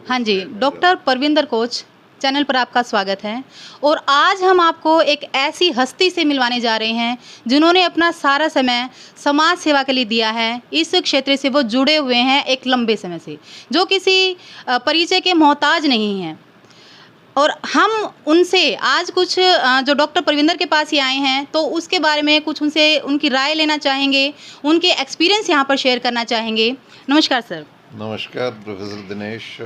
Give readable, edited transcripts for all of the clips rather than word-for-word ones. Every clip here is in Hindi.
हाँ जी, डॉक्टर परविंदर कोच चैनल पर आपका स्वागत है। और आज हम आपको एक ऐसी हस्ती से मिलवाने जा रहे हैं जिन्होंने अपना सारा समय समाज सेवा के लिए दिया है। इस क्षेत्र से वो जुड़े हुए हैं एक लंबे समय से, जो किसी परिचय के मोहताज नहीं हैं। और हम उनसे आज कुछ जो डॉक्टर परविंदर के पास ही आए हैं, तो उसके बारे में कुछ उनसे उनकी राय लेना चाहेंगे, उनके एक्सपीरियंस यहाँ पर शेयर करना चाहेंगे। नमस्कार सर। नमस्कार प्रोफेसर दिनेश,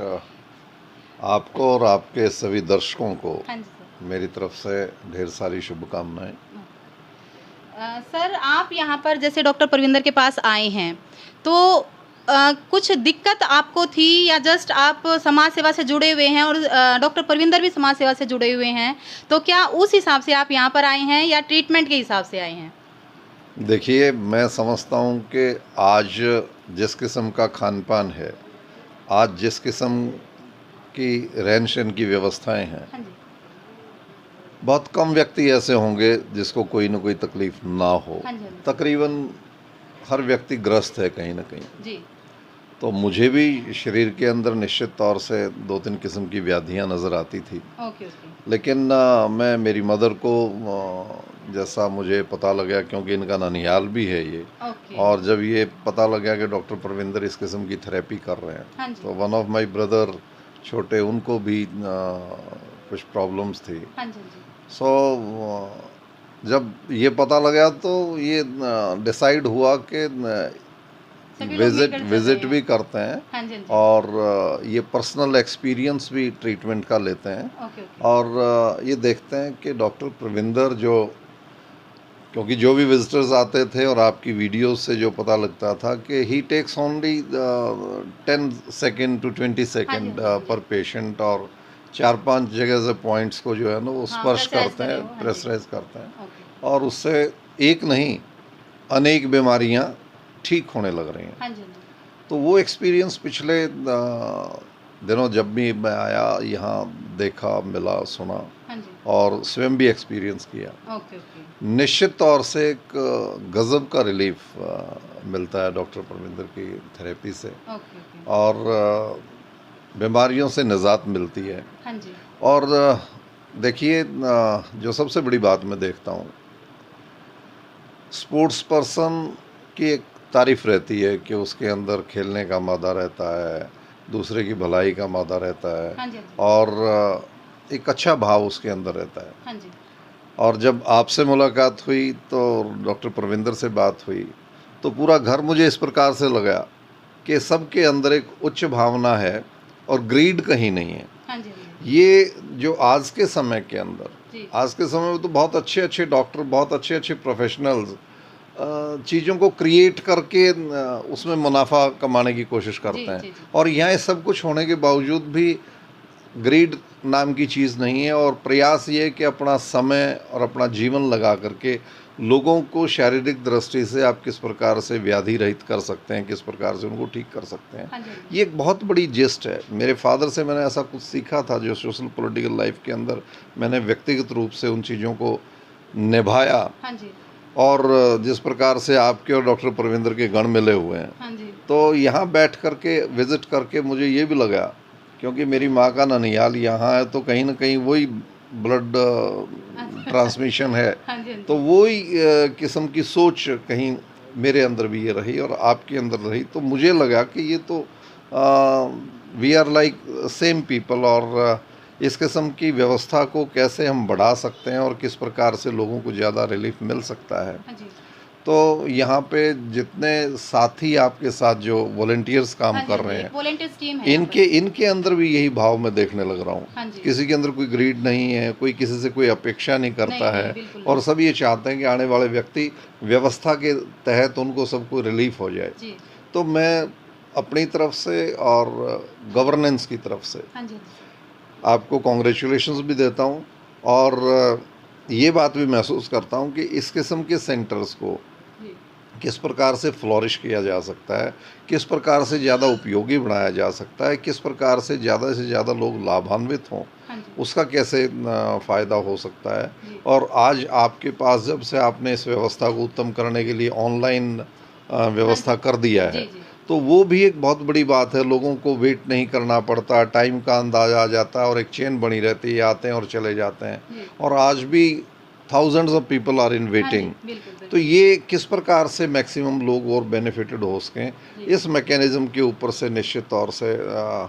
आपको और आपके सभी दर्शकों को हाँ जी सर। मेरी तरफ से ढेर सारी शुभकामनाएं। सर, आप यहाँ पर जैसे डॉक्टर परविंदर के पास आए हैं, तो कुछ दिक्कत आपको थी या जस्ट आप समाज सेवा से जुड़े हुए हैं और डॉक्टर परविंदर भी समाज सेवा से जुड़े हुए हैं, तो क्या उस हिसाब से आप यहाँ पर आए हैं या ट्रीटमेंट के हिसाब से आए हैं? देखिए, मैं समझता हूं कि आज जिस किस्म का खान पान है, आज जिस किस्म की रहन सहन की व्यवस्थाएं हैं, हाँ जी। बहुत कम व्यक्ति ऐसे होंगे जिसको कोई ना कोई तकलीफ ना हो। हाँ जी, हाँ जी। तकरीबन हर व्यक्ति ग्रस्त है कहीं ना कहीं। जी। तो मुझे भी शरीर के अंदर निश्चित तौर से 2-3 किस्म की व्याधियां नज़र आती थी। Okay, okay. लेकिन मैं मेरी मदर को जैसा मुझे पता लगा, क्योंकि इनका ननिहाल भी है ये, ओके। और जब ये पता लगा कि डॉक्टर परविंदर इस किस्म की थेरेपी कर रहे हैं, हाँ जी। तो वन ऑफ माय ब्रदर छोटे, उनको भी कुछ प्रॉब्लम्स थी। हाँ जी, हाँ जी। सो जब ये पता लगा तो ये डिसाइड हुआ कि सभी लोग मिलकर चलते विजिट हैं। भी करते हैं हाँ जी, हाँ जी। और ये पर्सनल एक्सपीरियंस भी ट्रीटमेंट का लेते हैं। Okay, okay. और ये देखते हैं कि डॉक्टर परविंदर क्योंकि जो भी विजिटर्स आते थे और आपकी वीडियोस से जो पता लगता था कि he takes only 10 second to 20 second हाँ जी। पर पेशेंट, और 4-5 जगह से पॉइंट्स को जो है ना वो हाँ, स्पर्श प्रेशराइज करते करे हैं, वो, हाँ जी। प्रेशराइज करते हैं, ओके। और उससे एक नहीं अनेक बीमारियां ठीक होने लग रही हैं। हाँ जी, हाँ जी। तो वो एक्सपीरियंस पिछले दिनों जब भी मैं आया यहाँ, देखा, मिला, सुना हाँ जी। और स्वयं भी एक्सपीरियंस किया। Okay, okay. निश्चित तौर से एक गज़ब का रिलीफ मिलता है डॉक्टर परविंदर की थेरेपी से, ओके, ओके। और बीमारियों से निजात मिलती है। हाँ जी। और देखिए, जो सबसे बड़ी बात मैं देखता हूँ, स्पोर्ट्स पर्सन की एक तारीफ रहती है कि उसके अंदर खेलने का मादा रहता है, दूसरे की भलाई का मादा रहता है, हाँ जी, हाँ जी। और एक अच्छा भाव उसके अंदर रहता है। हाँ जी। और जब आपसे मुलाकात हुई, तो डॉक्टर परविंदर से बात हुई, तो पूरा घर मुझे इस प्रकार से लगा कि सबके अंदर एक उच्च भावना है और ग्रीड कहीं नहीं है। हाँ जी, हाँ जी। ये जो आज के समय के अंदर, जी। आज के समय में तो बहुत अच्छे अच्छे डॉक्टर, बहुत अच्छे अच्छे प्रोफेशनल्स चीज़ों को क्रिएट करके उसमें मुनाफा कमाने की कोशिश जी, करते जी, हैं, जी। और यहाँ सब कुछ होने के बावजूद भी ग्रीड नाम की चीज़ नहीं है। और प्रयास ये है कि अपना समय और अपना जीवन लगा करके लोगों को शारीरिक दृष्टि से आप किस प्रकार से व्याधि रहित कर सकते हैं, किस प्रकार से उनको ठीक कर सकते हैं। हाँ जी, हाँ जी। ये एक बहुत बड़ी जिस्ट है। मेरे फादर से मैंने ऐसा कुछ सीखा था, जो सोशल पॉलिटिकल लाइफ के अंदर मैंने व्यक्तिगत रूप से उन चीज़ों को निभाया, हाँ जी। और जिस प्रकार से आपके और डॉक्टर परविंदर के गण मिले हुए हैं, हाँ जी। तो यहाँ बैठ करके विज़िट करके मुझे ये भी लगा, क्योंकि मेरी माँ का ननिहाल यहाँ है, तो कहीं ना कहीं वही ब्लड ट्रांसमिशन है। हाँ जी, हाँ जी। तो वही किस्म की सोच कहीं मेरे अंदर भी ये रही और आपके अंदर रही, तो मुझे लगा कि ये तो we are like same people, और इस किस्म की व्यवस्था को कैसे हम बढ़ा सकते हैं और किस प्रकार से लोगों को ज़्यादा रिलीफ मिल सकता है। हाँ जी। तो यहाँ पे जितने साथी आपके साथ जो वॉलंटियर्स काम हाँ जी, कर हाँ रहे जी। हैं, एक वॉलंटियर्स टीम है यहाँ इनके अंदर भी यही भाव मैं देखने लग रहा हाँ हूँ। जी। किसी के अंदर कोई ग्रीड नहीं है, कोई किसी से कोई अपेक्षा नहीं करता नहीं, है, बिल्कुल और नहीं। सब ये चाहते हैं कि आने वाले व्यक्ति व्यवस्था के तहत उनको सबको रिलीफ हो जाए। जी। तो मैं अपनी तरफ से और गवर्नेंस की तरफ से हाँ जी, हाँ जी। आपको कॉन्ग्रेचुलेशंस भी देता हूँ, और ये बात भी महसूस करता हूँ कि इस किस्म के सेंटर्स को जी। किस प्रकार से फ्लोरिश किया जा सकता है, किस प्रकार से ज़्यादा उपयोगी बनाया जा सकता है, किस प्रकार से ज़्यादा लोग लाभान्वित हों, हाँ जी। उसका कैसे फ़ायदा हो सकता है। जी। और आज आपके पास जब से आपने इस व्यवस्था को उत्तम करने के लिए ऑनलाइन व्यवस्था कर दिया जी, है, जी। तो वो भी एक बहुत बड़ी बात है। लोगों को वेट नहीं करना पड़ता, टाइम का अंदाज़ा आ जाता है और एक चेन बनी रहती है, आते हैं और चले जाते हैं। जी। और आज भी thousands of people are in हाँ जी, वेटिंग। बिल्कुल, तो बिल्कुल। ये किस प्रकार से मैक्सिमम लोग और बेनिफिटेड हो सकें, जी। इस मैकेनिज़्म के ऊपर से निश्चित तौर से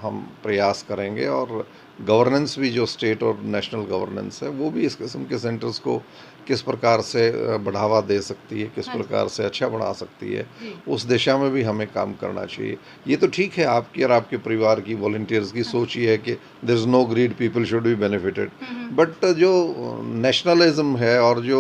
हम प्रयास करेंगे। और गवर्नेंस भी जो स्टेट और नेशनल गवर्नेंस है, वो भी इस किस्म के सेंटर्स को किस प्रकार से बढ़ावा दे सकती है, किस हाँ जी। प्रकार से अच्छा बना सकती है, जी। उस दिशा में भी हमें काम करना चाहिए। ये तो ठीक है, आपकी और आपके परिवार की, वॉलंटियर्स की सोच ही है कि there is no greed, people should be benefited. But जो नेशनलिज्म है और जो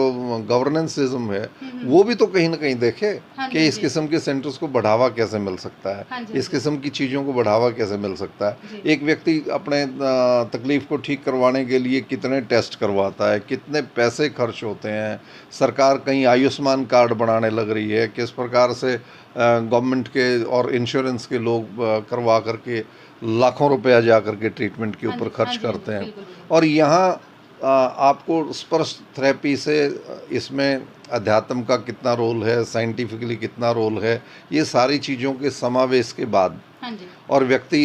गवर्नेंसिज्म है, वो भी तो कहीं ना कहीं देखे हाँ जी, कि हाँ इस जी। किस्म के सेंटर्स को बढ़ावा कैसे मिल सकता है, हाँ जी, इस हाँ जी। किस्म की चीज़ों को बढ़ावा कैसे मिल सकता है। जी। एक व्यक्ति अपने तकलीफ़ को ठीक करवाने के लिए कितने टेस्ट करवाता है, कितने पैसे खर्च होते हैं। सरकार कहीं आयुष्मान कार्ड बनाने लग रही है, किस प्रकार से गवर्नमेंट के और इंश्योरेंस के लोग करवा करके लाखों रुपया जा करके ट्रीटमेंट के हाँ ऊपर जी, खर्च हाँ जी, हाँ करते जी, हैं। बिल्कुल, बिल्कुल। और यहाँ आपको स्पर्श थेरेपी से इसमें अध्यात्म का कितना रोल है, साइंटिफिकली कितना रोल है, ये सारी चीज़ों के समावेश के बाद हाँ जी। और व्यक्ति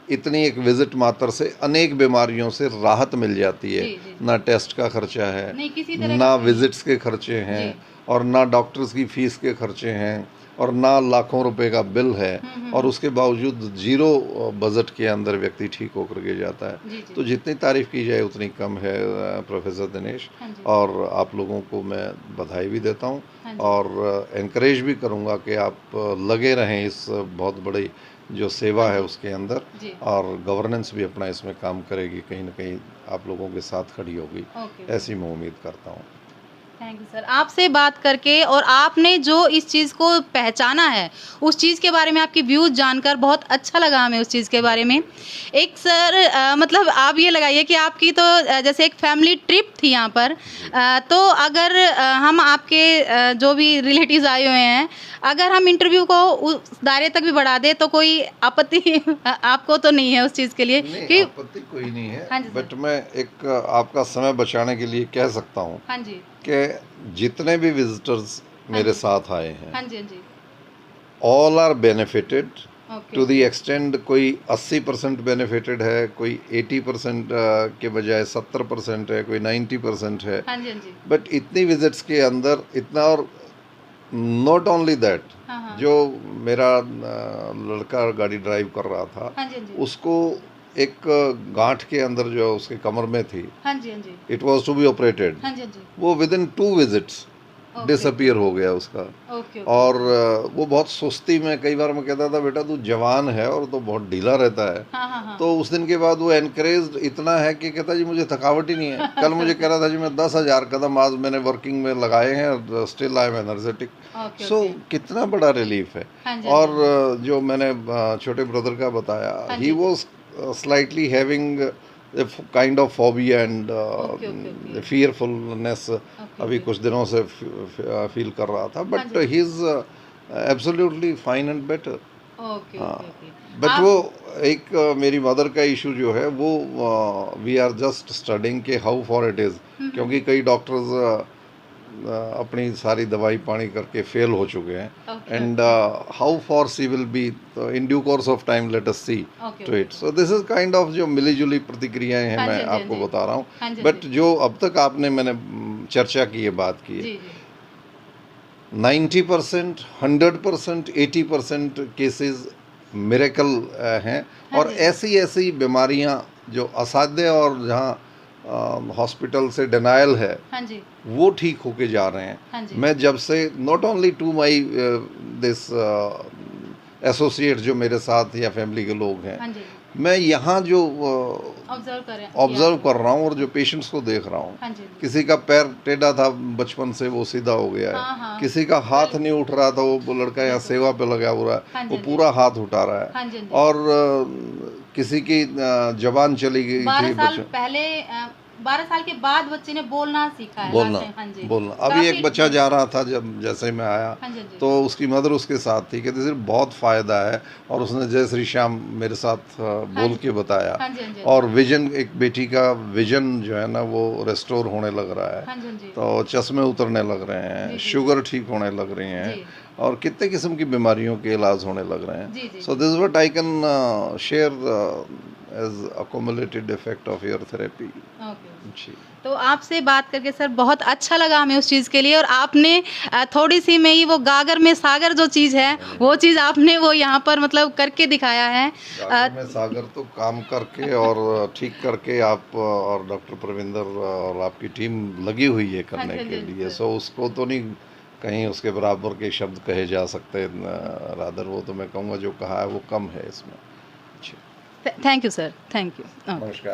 इतनी एक विजिट मात्र से अनेक बीमारियों से राहत मिल जाती है। जी, जी, जी। ना टेस्ट का खर्चा है, नहीं, किसी तरह ना का नहीं। विजिट्स के खर्चे हैं, जी। और ना डॉक्टर्स की फीस के खर्चे हैं, और ना लाखों रुपए का बिल है। और उसके बावजूद जीरो बजट के अंदर व्यक्ति ठीक होकर के जाता है। जी, जी। तो जितनी तारीफ़ की जाए उतनी कम है प्रोफेसर दिनेश। हाँ जी। और आप लोगों को मैं बधाई भी देता हूँ हाँ जी। और एनकरेज भी करूँगा कि आप लगे रहें इस बहुत बड़ी जो सेवा है उसके अंदर। जी। और गवर्नेंस भी अपना इसमें काम करेगी, कहीं ना कहीं आप लोगों के साथ खड़ी होगी, ओके। ऐसी मैं उम्मीद करता हूँ। Thank you sir. आपसे बात करके और आपने जो इस चीज़ को पहचाना है, उस चीज़ के बारे में आपकी व्यूज़ जानकर बहुत अच्छा लगा हमें उस चीज़ के बारे में। एक सर मतलब आप ये लगाइए कि आपकी तो जैसे एक फैमिली ट्रिप थी यहाँ पर, तो अगर हम आपके जो भी रिलेटिव्स आए हुए हैं, अगर हम इंटरव्यू को उस दायरे तक भी बढ़ा दें तो कोई आपत्ति आपको तो नहीं है उस चीज़ के लिए नहीं, कि आपत्ति कोई नहीं है। हाँ जी सर। बट मैं एक आपका समय बचाने के लिए कह सकता हूँ हाँ जी। कि जितने भी विजिटर्स मेरे जी। साथ आए हैं, हाँ जी, हाँ जी। All are benefited okay. To the extent. कोई 80% बेनिफिटेड है, कोई 80% के बजाय 70% है, कोई 90% है। हाँ जी, हाँ जी। बट इतनी विजिट्स के अंदर इतना, और नॉट ओनली दैट, हाँ, हाँ। जो मेरा लड़का गाड़ी ड्राइव कर रहा था, हाँ जी, हाँ जी। उसको एक गांठ के अंदर जो उसके कमर में थी, हाँ जी, हाँ जी। It was to be operated, हाँ जी, हाँ जी। वो within 2 visits okay, disappear हो गया उसका। Okay, okay. और वो बहुत सुस्ती में, कई बार मैं कहता था बेटा तू जवान है और तो बहुत ढीला रहता है। हाँ, हाँ, हाँ। तो उस दिन के बाद वो एनकरेज इतना है कि कहता जी मुझे थकावट ही नहीं है। कल मुझे कह रहा था जी मैं 10,000 कदम आज मैंने वर्किंग में लगाए हैं और still I am energetic. Okay, so okay. कितना बड़ा रिलीफ है। हाँ जी, और हाँ जो मैंने छोटे ब्रदर का बताया, हाँ ही जी। Was slightly having kind of phobia and okay, okay, okay. fearfulness अभी ओके। कुछ दिनों से फील कर रहा था। But he is absolutely fine and better. Okay, हाँ, ओके, ओके। बट आप- वो एक मेरी मदर का इशू जो है वो वी आर जस्ट स्टडिंग के हाउ फॉर इट इज़, क्योंकि कई डॉक्टर्स अपनी सारी दवाई पानी करके फेल हो चुके हैं। Okay, and how far see will be in due course of time, let us see okay, to it. So this is kind of जो मिली जुली प्रतिक्रियाएं हैं, हाँ जी, मैं हाँ जी, आपको हाँ जी। बता रहा हाँ हूँ। जी, हाँ बट जी। जो अब तक आपने मैंने चर्चा की है, बात की जी, है, जी। 90%, 100%, 80% केसेस मिरेकल हैं। हाँ और जी। ऐसी ऐसी बीमारियां जो असाध्य और जहां हॉस्पिटल से डिनायल है, हाँ जी, वो ठीक होके जा रहे हैं। हाँ जी। मैं जब से not only to my this associate जो मेरे साथ या फैमिली के लोग हैं, हाँ जी। मैं यहाँ जो ऑब्जर्व करें। ऑब्जर्व कर रहा हूँ और जो पेशेंट्स को देख रहा हूँ, हाँ जी। किसी का पैर टेढ़ा था बचपन से, वो सीधा हो गया है। हाँ, हाँ। किसी का हाथ नहीं उठ रहा था, वो लड़का यहाँ सेवा पे लगा हुआ है, हाँ जी, वो हाँ जी। पूरा हाथ उठा रहा है। हाँ जी, हाँ जी। और किसी की जबान चली गई 12 थी साल पहले 12 साल के बाद बच्चे ने बोलना सीखा है बोलना last time, हाँ जी। बोलना अभी एक काफी- बच्चा जा रहा था जब जैसे मैं आया हाँ जी, हाँ जी। तो उसकी मदर उसके साथ थी, कहते सिर्फ बहुत फ़ायदा है, और उसने जय श्री श्याम मेरे साथ बोल के बताया। हाँ जी, हाँ जी। और विजन, एक बेटी का विजन जो है ना वो रेस्टोर होने लग रहा है, हाँ जी, हाँ जी। तो चश्मे उतरने लग रहे हैं, जी, जी। शुगर ठीक होने लग रही हैं, जी। और कितने किस्म की बीमारियों के इलाज होने लग रहे जी, हैं। जी, so this what I can share as accumulated effect of your therapy. Okay. जी। तो आपसे बात करके सर बहुत अच्छा लगा हमें उस चीज़ के लिए, और आपने थोड़ी सी में ही वो गागर में सागर जो चीज़ है वो चीज़ आपने वो यहाँ पर मतलब करके दिखाया है। गागर में सागर तो काम करके और ठीक करके आप और डॉक्टर प्रविंदर और आपकी टीम लगी हुई है हाँ करने जी, हाँ के जी, लिए। सर। सो उसको तो नहीं कहीं उसके बराबर के शब्द कहे जा सकते, रादर वो तो मैं कहूँगा जो कहा है वो कम है इसमें। जी, thank you sir, thank you. नमस्कार।